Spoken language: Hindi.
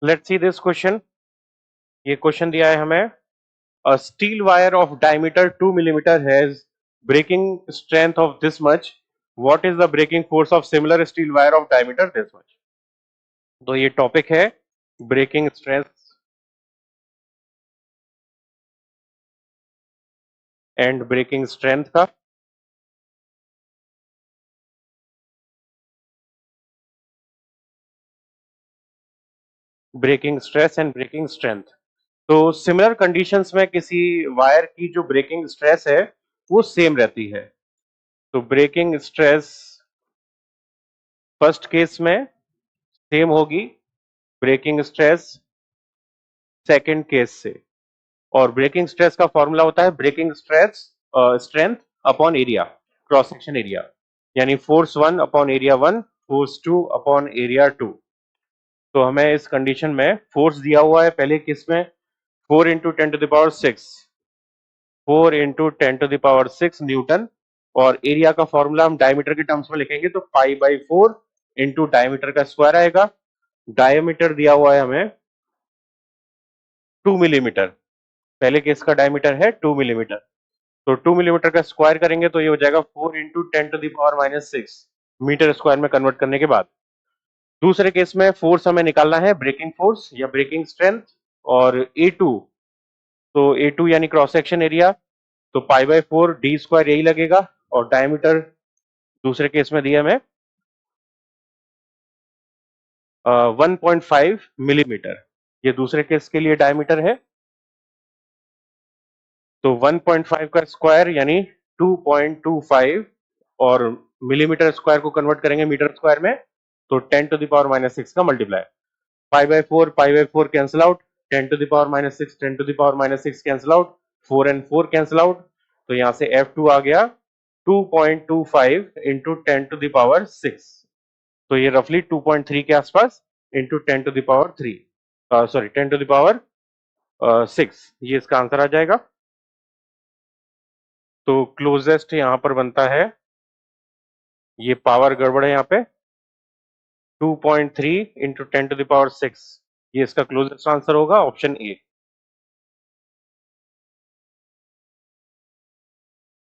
Let's see this question. ये क्वेश्चन दिया है हमें, a steel wire of diameter 2 millimeter has breaking strength of this much. What is the breaking force of similar steel wire of diameter this much? तो ये टॉपिक है breaking strength and breaking strength का। Breaking stress and breaking strength. तो सिमिलर कंडीशंस में किसी वायर की जो ब्रेकिंग स्ट्रेस है वो सेम रहती है। तो ब्रेकिंग स्ट्रेस फर्स्ट केस में सेम होगी ब्रेकिंग स्ट्रेस सेकंड केस से। और ब्रेकिंग स्ट्रेस का फॉर्मूला होता है breaking stress strength upon area, cross section area, यानी force 1 upon area 1, force 2 upon area 2। तो हमें इस कंडीशन में फोर्स दिया हुआ है पहले केस में 4 इंटू 10⁶, 4 इंटू 10⁶ न्यूटन। और एरिया का फॉर्मूला हम डायमीटर के टर्म्स में लिखेंगे तो π/4 इंटू डायमीटर का स्क्वायर आएगा। डायमीटर दिया हुआ है हमें 2 मिलीमीटर, पहले केस का डायमीटर है 2 मिलीमीटर। तो 2 मिलीमीटर का स्क्वायर करेंगे तो ये हो जाएगा 4 इंटू 10⁻⁻6 मीटर स्क्वायर में कन्वर्ट करने के बाद। दूसरे केस में फोर्स हमें निकालना है ब्रेकिंग फोर्स या ब्रेकिंग स्ट्रेंथ, और A2, तो A2 यानी क्रॉस सेक्शन एरिया, तो π/4 d स्क्वायर यही लगेगा। और डायमीटर दूसरे केस में दिया हमें 1.5 मिलीमीटर, ये दूसरे केस के लिए डायमीटर है। तो 1.5 का स्क्वायर यानी 2.25, और मिलीमीटर स्क्वायर को कन्वर्ट करेंगे मीटर स्क्वायर में तो 10⁻⁻6 का multiply. π/4 cancel out, 10⁻⁻6 10⁻⁻6 cancel out, 4 and 4 cancel out. तो यहां से F2 आ गया 2.25 इंटू 10⁻6। तो ये रफली 2.3 के आसपास इंटू 10⁻3, सॉरी 10⁻6, ये इसका आंसर आ जाएगा। तो क्लोजेस्ट यहां पर बनता है, ये पावर गड़बड़ है यहाँ पे, 2.3 इंटू 10⁻6, ये इसका क्लोजेस्ट आंसर होगा ऑप्शन ए।